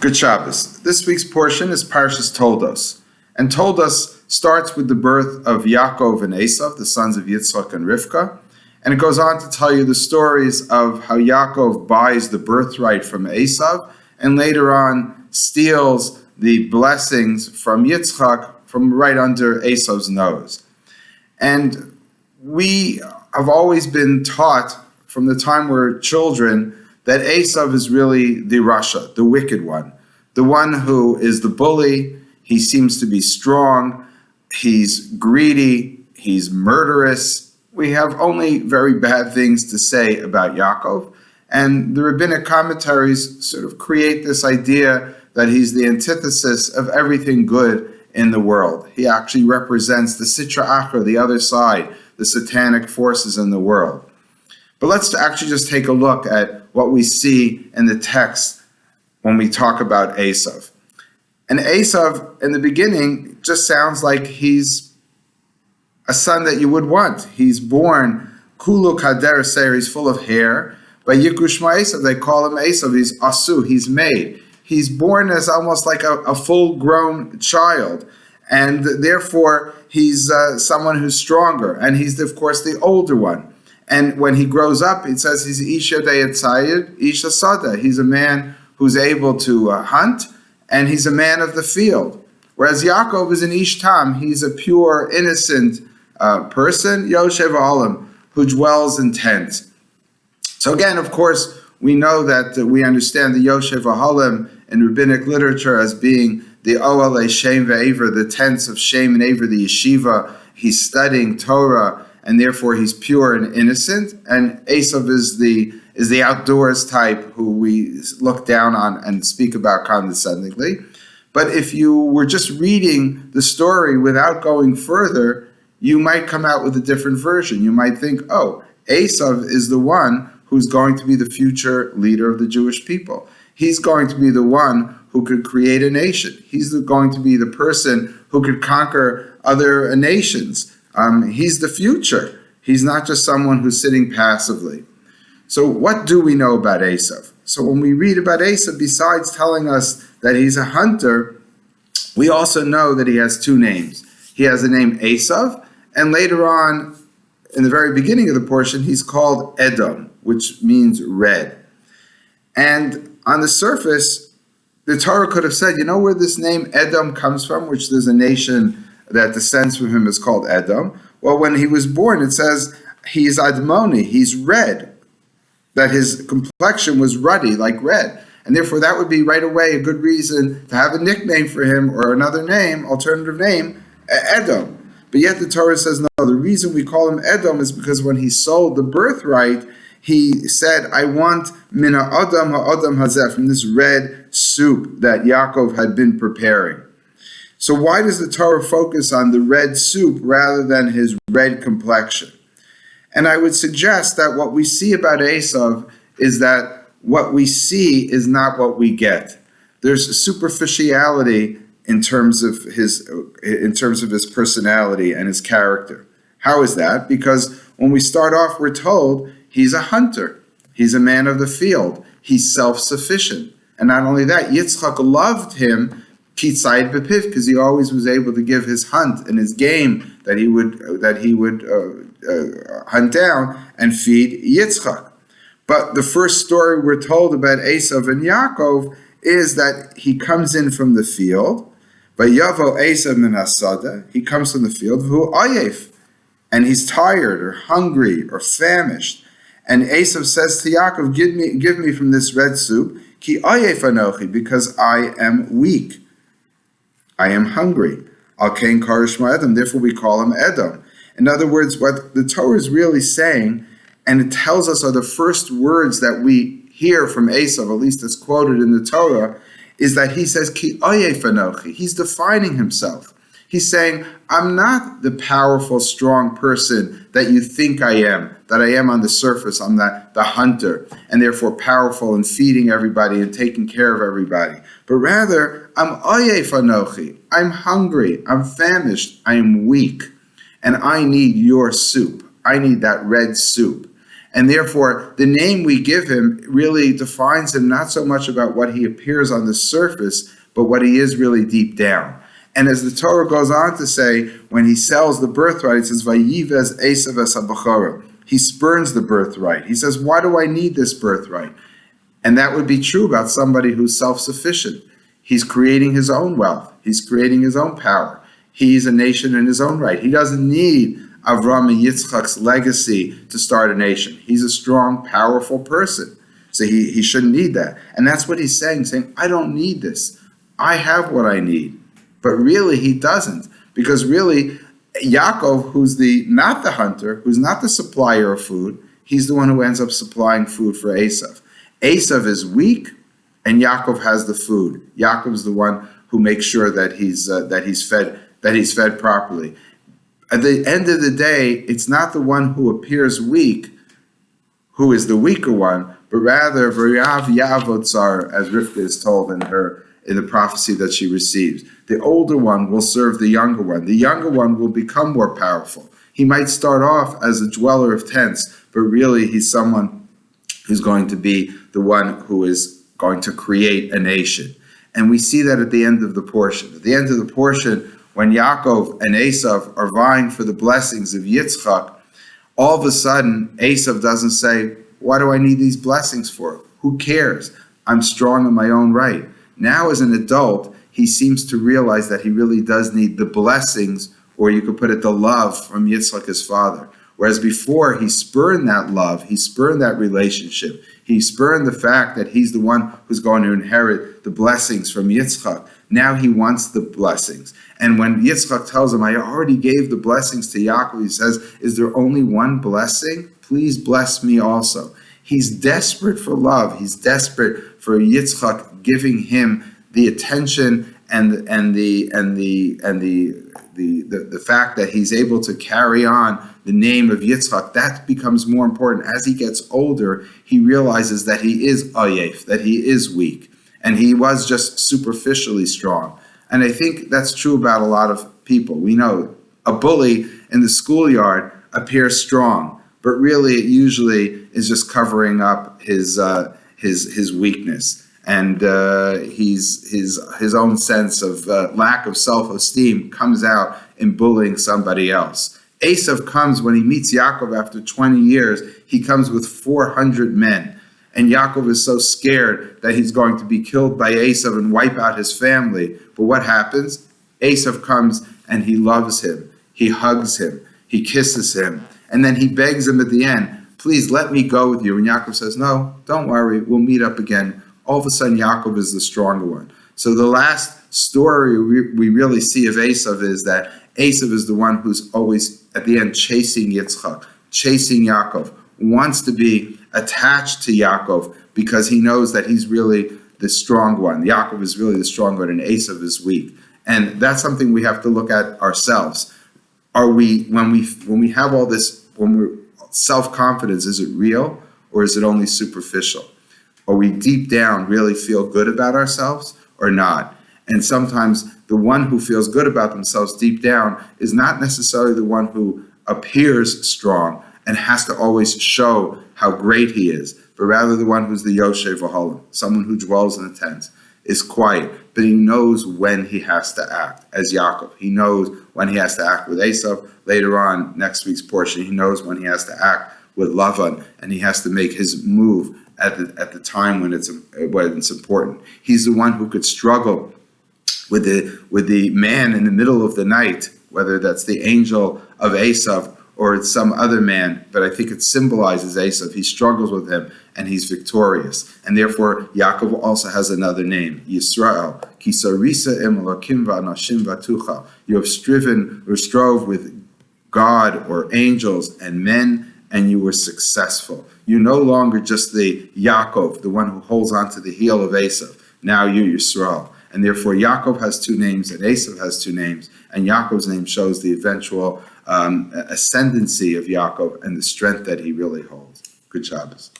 Good Shabbos. This week's portion is Parshas Toldos. And Toldos starts with the birth of Yaakov and Esau, the sons of Yitzchak and Rivka. And it goes on to tell you the stories of how Yaakov buys the birthright from Esau and later on steals the blessings from Yitzchak from right under Esau's nose. And we have always been taught from the time we're children that Esau is really the Rasha, the wicked one, the one who is the bully. He seems to be strong, he's greedy, he's murderous. We have only very bad things to say about Yaakov, and the rabbinic commentaries sort of create this idea that he's the antithesis of everything good in the world. He actually represents the Sitra Achra, the other side, the satanic forces in the world. But let's actually just take a look at what we see in the text when we talk about Esau. And Esau, in the beginning, just sounds like he's a son that you would want. He's born, Kulu Kader Seir, he's full of hair. By Yikushma Esau, they call him Esau, he's Asu, he's made. He's born as almost like a full-grown child. And therefore, he's someone who's stronger. And he's, of course, the older one. And when he grows up, it says he's Isha Deyatzayid, Isha Sada. He's a man who's able to hunt, and he's a man of the field. Whereas Yaakov is an Ish Tam. He's a pure, innocent person, Yoshev Olam, who dwells in tents. So again, of course, we know that we understand the Yoshev Olam in rabbinic literature as being the Oale Shem Ve'aver, the tents of Shem and Aver, the yeshiva. He's studying Torah, and therefore he's pure and innocent. And Esau is the outdoors type who we look down on and speak about condescendingly. But if you were just reading the story without going further, you might come out with a different version. You might think, oh, Esau is the one who's going to be the future leader of the Jewish people. He's going to be the one who could create a nation. He's going to be the person who could conquer other nations. He's the future. He's not just someone who's sitting passively. So what do we know about Esau? So when we read about Esau, besides telling us that he's a hunter, we also know that he has two names. He has the name Esau, and later on, in the very beginning of the portion, he's called Edom, which means red. And on the surface, the Torah could have said, you know where this name Edom comes from, which there's a nation that descends from him is called Edom. Well, when he was born, it says he's Admoni, he's red, that his complexion was ruddy, like red. And therefore, that would be right away a good reason to have a nickname for him or another name, alternative name, Edom. But yet the Torah says, no, the reason we call him Edom is because when he sold the birthright, he said, I want mina Adam ha'adam hazeh, from this red soup that Yaakov had been preparing. So why does the Torah focus on the red soup rather than his red complexion? And I would suggest that what we see about Esau is that what we see is not what we get. There's superficiality in terms of his personality and his character. How is that? Because when we start off, we're told he's a hunter. He's a man of the field. He's self-sufficient. And not only that, Yitzchak loved him Kitzayid Bepiv, because he always was able to give his hunt and his game that he would hunt down and feed Yitzchak. But the first story we're told about Esau and Yaakov is that he comes in from the field. Vayavo Esau min hasada, he comes from the field, v'hu ayef, and he's tired or hungry or famished. And Esau says to Yaakov, give me from this red soup, ki ayef anochi, because I am weak. I am hungry. Al kain karish ma'edom, therefore we call him Edom. In other words, what the Torah is really saying, and it tells us are the first words that we hear from Esau, at least as quoted in the Torah, is that he says, Ki ayef anochi. He's defining himself. He's saying, I'm not the powerful, strong person that you think I am on the surface. I'm the hunter, and therefore powerful and feeding everybody and taking care of everybody. But rather, I'm ayef anochi. I'm hungry. I'm famished. I am weak. And I need your soup. I need that red soup. And therefore, the name we give him really defines him not so much about what he appears on the surface, but what he is really deep down. And as the Torah goes on to say, when he sells the birthright, it says, Vayivez Esau es habachara. He spurns the birthright. He says, why do I need this birthright? And that would be true about somebody who's self-sufficient. He's creating his own wealth. He's creating his own power. He's a nation in his own right. He doesn't need Avram and Yitzchak's legacy to start a nation. He's a strong, powerful person. So he shouldn't need that. And that's what he's saying, I don't need this. I have what I need. But really, he doesn't. Because really, Yaakov, who's not the hunter, who's not the supplier of food, he's the one who ends up supplying food for Esau. Esau is weak, and Yaakov has the food. Yaakov's the one who makes sure that he's fed properly. At the end of the day, it's not the one who appears weak who is the weaker one, but rather V'yav Yavotzar, as Rivka is told in the prophecy that she receives. The older one will serve the younger one. The younger one will become more powerful. He might start off as a dweller of tents, but really he's someone who's going to be the one who is going to create a nation. And we see that at the end of the portion. At the end of the portion, when Yaakov and Esau are vying for the blessings of Yitzchak, all of a sudden, Esau doesn't say, what do I need these blessings for? Who cares? I'm strong in my own right. Now, as an adult, he seems to realize that he really does need the blessings, or you could put it, the love from Yitzchak, his father. Whereas before, he spurned that love, he spurned that relationship, he spurned the fact that he's the one who's going to inherit the blessings from Yitzchak. Now he wants the blessings. And when Yitzchak tells him, I already gave the blessings to Yaakov, he says, is there only one blessing? Please bless me also. He's desperate for love. He's desperate for Yitzchak giving him the attention and the fact that he's able to carry on the name of Yitzchak. That becomes more important. As he gets older, he realizes that he is ayef, that he is weak, and he was just superficially strong. And I think that's true about a lot of people. We know a bully in the schoolyard appears strong, but really it usually is just covering up his weakness. And his own sense of lack of self-esteem comes out in bullying somebody else. Esau comes when he meets Yaakov after 20 years. He comes with 400 men. And Yaakov is so scared that he's going to be killed by Esau and wipe out his family. But what happens? Esau comes and he loves him. He hugs him. He kisses him. And then he begs him at the end, please let me go with you. And Yaakov says, no, don't worry. We'll meet up again. All of a sudden, Yaakov is the stronger one. So the last story we really see of Esau is that Esau is the one who's always, at the end, chasing Yitzchak, chasing Yaakov, wants to be attached to Yaakov because he knows that he's really the strong one. Yaakov is really the strong one, and Esau is weak. And that's something we have to look at ourselves. Are we, when we have all this, when we're self-confidence, is it real or is it only superficial? Are we deep down really feel good about ourselves or not? And sometimes the one who feels good about themselves deep down is not necessarily the one who appears strong and has to always show how great he is, but rather the one who's the Yoshev V'Holim, someone who dwells in the tent, is quiet, but he knows when he has to act, as Yaakov. He knows when he has to act with Esau. Later on, next week's portion, he knows when he has to act with Lavan, and he has to make his move at the time when it's important. He's the one who could struggle with the man in the middle of the night, whether that's the angel of Esau or it's some other man, but I think it symbolizes Esau. He struggles with him and he's victorious. And therefore, Yaakov also has another name, Yisrael. Kisarisa im Elokim v'anashim v'tucha. You have striven or strove with God or angels and men, and you were successful. You're no longer just the Yaakov, the one who holds on to the heel of Esau. Now you're Yisrael. And therefore, Yaakov has two names and Esau has two names. And Yaakov's name shows the eventual ascendancy of Yaakov and the strength that he really holds. Good Shabbos.